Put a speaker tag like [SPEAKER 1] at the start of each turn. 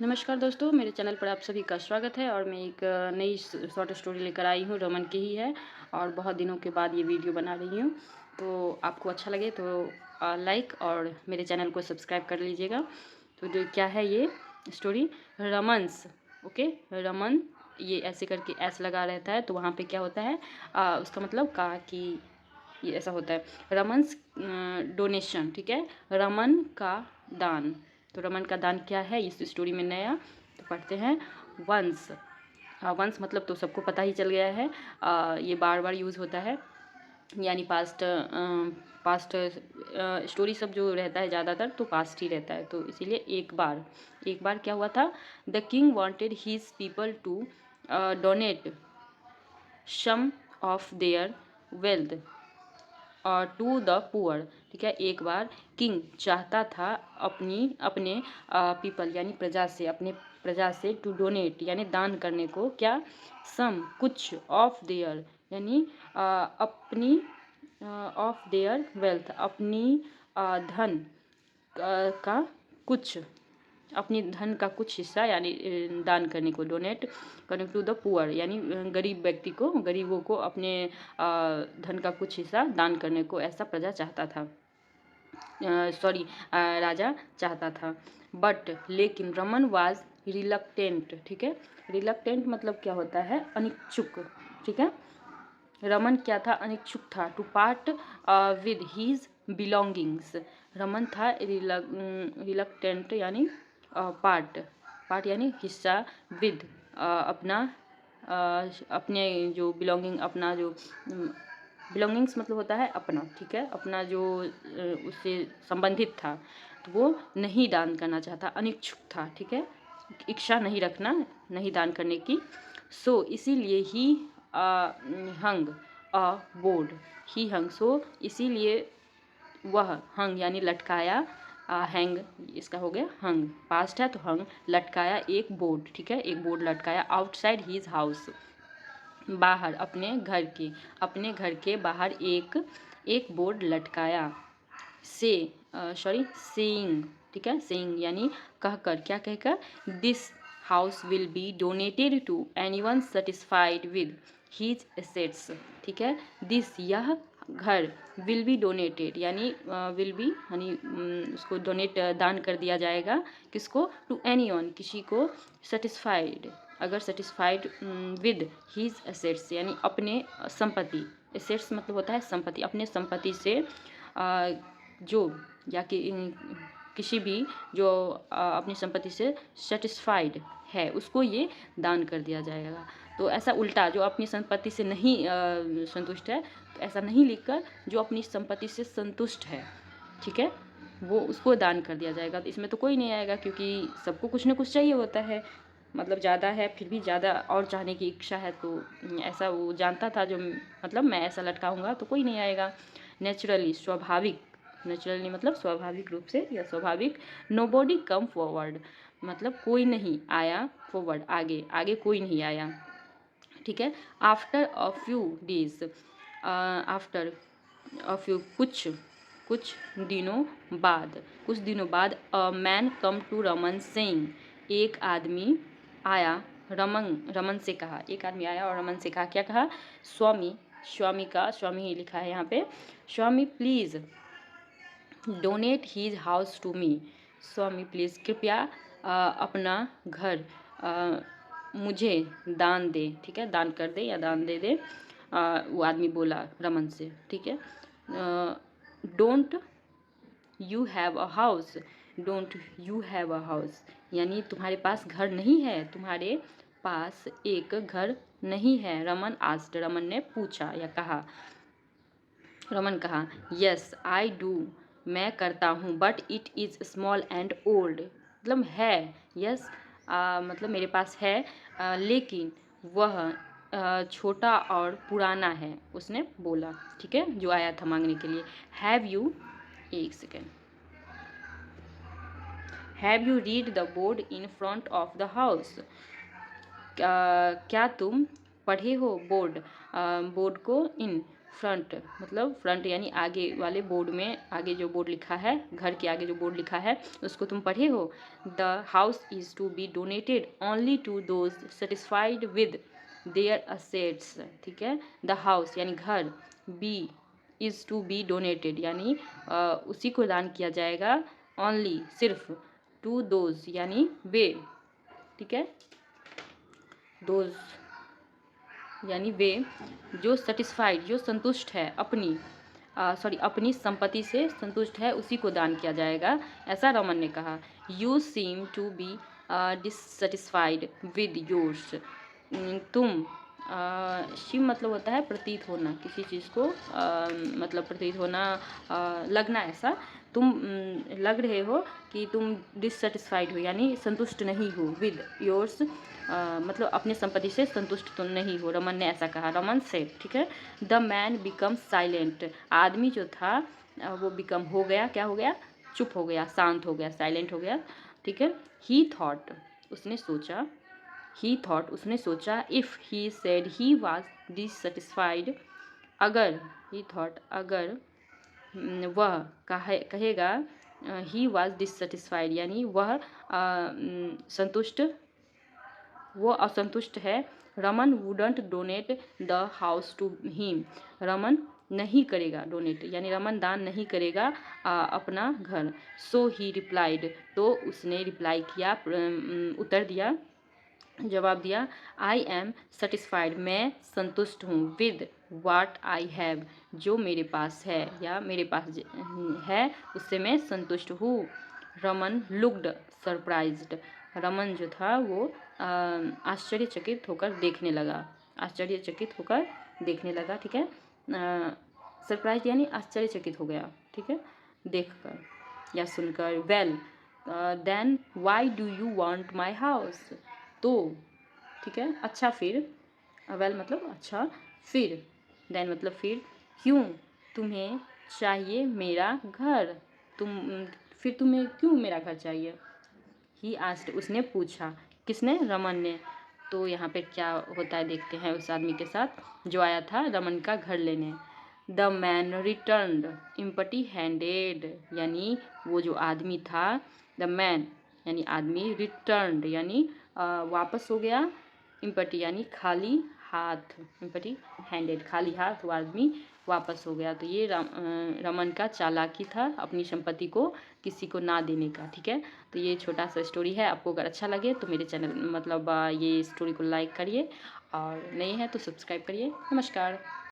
[SPEAKER 1] नमस्कार दोस्तों, मेरे चैनल पर आप सभी का स्वागत है और मैं एक नई शॉर्ट स्टोरी लेकर आई हूँ। रमन की ही है और बहुत दिनों के बाद ये वीडियो बना रही हूँ। तो आपको अच्छा लगे तो लाइक और मेरे चैनल को सब्सक्राइब कर लीजिएगा। तो जो क्या है ये स्टोरी, रमन्स। ओके, रमन ये ऐसे करके ऐस लगा रहता है तो वहाँ पे क्या होता है, उसका मतलब का कि ये ऐसा होता है। रमन्स डोनेशन, ठीक है, रमन का दान। तो रमन का दान क्या है इस स्टोरी में नया, तो पढ़ते हैं। वंस, वंस मतलब तो सबको पता ही चल गया है। ये बार बार यूज़ होता है, यानी पास्ट पास्ट स्टोरी सब जो रहता है ज़्यादातर तो पास्ट ही रहता है। तो इसीलिए एक बार क्या हुआ था, the king wanted his people to donate some of their wealth to the poor. ठीक है, एक बार किंग चाहता था अपने पीपल यानी प्रजा से, अपने प्रजा से टू डोनेट यानी दान करने को, क्या, सम कुछ, ऑफ देयर यानी अपनी ऑफ देयर वेल्थ अपनी धन का कुछ, अपनी धन का कुछ हिस्सा यानी दान करने को, डोनेट करने टू द पुअर यानी गरीब व्यक्ति को, गरीबों को अपने धन का कुछ हिस्सा दान करने को ऐसा प्रजा चाहता था, सॉरी राजा चाहता था। बट लेकिन रमन वाज रिलक्टेंट। ठीक है, रिलक्टेंट मतलब क्या होता है, अनिच्छुक। ठीक है, रमन क्या था, अनिच्छुक था to part with his belongings. Raman था रिलक्टेंट यानी पार्ट, पार्ट यानी हिस्सा, विद अपना अपने जो बिलोंगिंग, अपना जो बिलोंगिंग्स मतलब होता है अपना। ठीक है, अपना जो उससे संबंधित था तो वो नहीं दान करना चाहता, अनिच्छुक था। ठीक है, इच्छा नहीं रखना, नहीं दान करने की। सो इसीलिए ही हंग अ बोर्ड, ही हंग, सो इसीलिए वह, हंग यानी लटकाया, हैंग इसका हो गया हंग, पास्ट है तो हंग, लटकाया एक बोर्ड। ठीक है, एक बोर्ड लटकाया आउटसाइड हीज हाउस, बाहर अपने घर के बाहर एक बोर्ड लटकाया। से सॉरी सेइंग, ठीक है, सेइंग यानी कहकर, क्या कहकर, this house will be donated to anyone satisfied with his assets. ठीक है, दिस यह घर, विल बी डोनेटेड यानी विल बी यानी उसको डोनेट दान कर दिया जाएगा, किसको, टू एनीवन किसी को, सेटिस्फाइड अगर सेटिस्फाइड विद हीज एसेट्स यानी अपने संपत्ति, एसेट्स मतलब होता है संपत्ति, अपने संपत्ति से जो, या कि किसी भी जो अपनी संपत्ति से सेटिस्फाइड है उसको ये दान कर दिया जाएगा। तो ऐसा उल्टा, जो अपनी संपत्ति से नहीं संतुष्ट है, तो ऐसा नहीं लिखकर जो अपनी संपत्ति से संतुष्ट है, ठीक है, वो उसको दान कर दिया जाएगा। तो इसमें तो कोई नहीं आएगा क्योंकि सबको कुछ ना कुछ चाहिए होता है, मतलब ज़्यादा है फिर भी ज़्यादा और चाहने की इच्छा है, तो ऐसा वो जानता था जो, मतलब मैं ऐसा लटकाऊंगा तो कोई नहीं आएगा। नेचुरली स्वाभाविक, नेचुरली मतलब स्वाभाविक रूप से या स्वाभाविक, नोबॉडी कम फॉरवर्ड मतलब कोई नहीं आया, फॉरवर्ड आगे, आगे कोई नहीं आया। ठीक है, after a few days, after a few कुछ दिनों बाद, कुछ दिनों बाद, a man come to Raman saying, एक आदमी आया, रमन से कहा, एक आदमी आया और रमन से कहा, क्या कहा, स्वामी, स्वामी का स्वामी ही लिखा है यहाँ पे, Swami please donate his house to me, Swami please कृपया अपना घर मुझे दान दे। ठीक है, दान कर दे या दान दे दे। वो आदमी बोला रमन से, ठीक है, don't you have a house, don't you have a house यानी तुम्हारे पास घर नहीं है, तुम्हारे पास एक घर नहीं है। रमन आस्क्ड, रमन ने पूछा या कहा, रमन कहा, यस आई डू, मैं करता हूँ, but it is small and old, मतलब है, यस मतलब मेरे पास है, लेकिन वह छोटा और पुराना है, उसने बोला। ठीक है, जो आया था मांगने के लिए। हैव यू, एक second, have you read the board in front of the house, क्या तुम पढ़े हो बोर्ड, बोर्ड को इन फ्रंट मतलब फ्रंट यानी आगे वाले बोर्ड में, आगे जो बोर्ड लिखा है, घर के आगे जो बोर्ड लिखा है उसको तुम पढ़े हो। The house is to be donated only to those satisfied with their assets. ठीक है, द हाउस यानी घर, be is to be donated यानी उसी को दान किया जाएगा, ओनली सिर्फ, टू दोज यानी वे, ठीक है, दोज यानी वे जो सेटिस्फाइड जो संतुष्ट है अपनी अपनी संपत्ति से संतुष्ट है, उसी को दान किया जाएगा, ऐसा रमन ने कहा। You seem to be dissatisfied with yours. तुम शिव मतलब होता है प्रतीत होना, किसी चीज़ को मतलब प्रतीत होना, लगना ऐसा। तुम लग रहे हो कि तुम डिससेटिस्फाइड हो यानी संतुष्ट नहीं हो, विद योर्स मतलब अपनी संपत्ति से संतुष्ट तो नहीं हो, रमन ने ऐसा कहा, रमन से। ठीक है, द मैन बिकम साइलेंट। आदमी जो था वो बिकम हो गया, क्या हो गया, चुप हो गया, शांत हो गया, साइलेंट हो गया। ठीक है, ही थॉट उसने सोचा, ही थॉट उसने सोचा, if he said he was dissatisfied, अगर, ही थॉट अगर वह कहेगा, ही वाज डिससेटिस्फाइड यानी वह संतुष्ट, वो असंतुष्ट है, Raman wouldn't donate the house to him. Raman नहीं करेगा डोनेट यानी रमन दान नहीं करेगा अपना घर। सो ही रिप्लाइड, तो उसने रिप्लाई किया, उत्तर दिया, जवाब दिया, आई एम सेटिस्फाइड, मैं संतुष्ट हूँ, विद वाट आई हैव, जो मेरे पास है या मेरे पास है उससे मैं संतुष्ट हूँ। रमन लुक्ड सरप्राइज्ड, रमन जो था वो आश्चर्यचकित होकर देखने लगा, आश्चर्यचकित होकर देखने लगा। ठीक है, सरप्राइज यानी आश्चर्यचकित हो गया, ठीक है, देखकर या सुनकर। Well then why do you want my house, तो, ठीक है, अच्छा फिर, वेल मतलब अच्छा, फिर, देन मतलब फिर, क्यों तुम्हें चाहिए मेरा घर, फिर तुम्हें क्यों मेरा घर चाहिए। ही आस्क्ड, उसने पूछा, किसने, रमन ने। तो यहाँ पे क्या होता है देखते हैं उस आदमी के साथ जो आया था रमन का घर लेने। The man returned empty handed, यानी वो जो आदमी था, द मैन यानी आदमी, रिटर्न्ड यानी वापस हो गया, एम्प्टी यानी खाली हाथ, एम्प्टी हैंडेड खाली हाथ, वो आदमी वापस हो गया। तो ये रमन का चालाकी था अपनी संपत्ति को किसी को ना देने का। ठीक है, तो ये छोटा सा स्टोरी है, आपको अगर अच्छा लगे तो मेरे चैनल मतलब ये स्टोरी को लाइक करिए, और नए हैं तो सब्सक्राइब करिए। नमस्कार।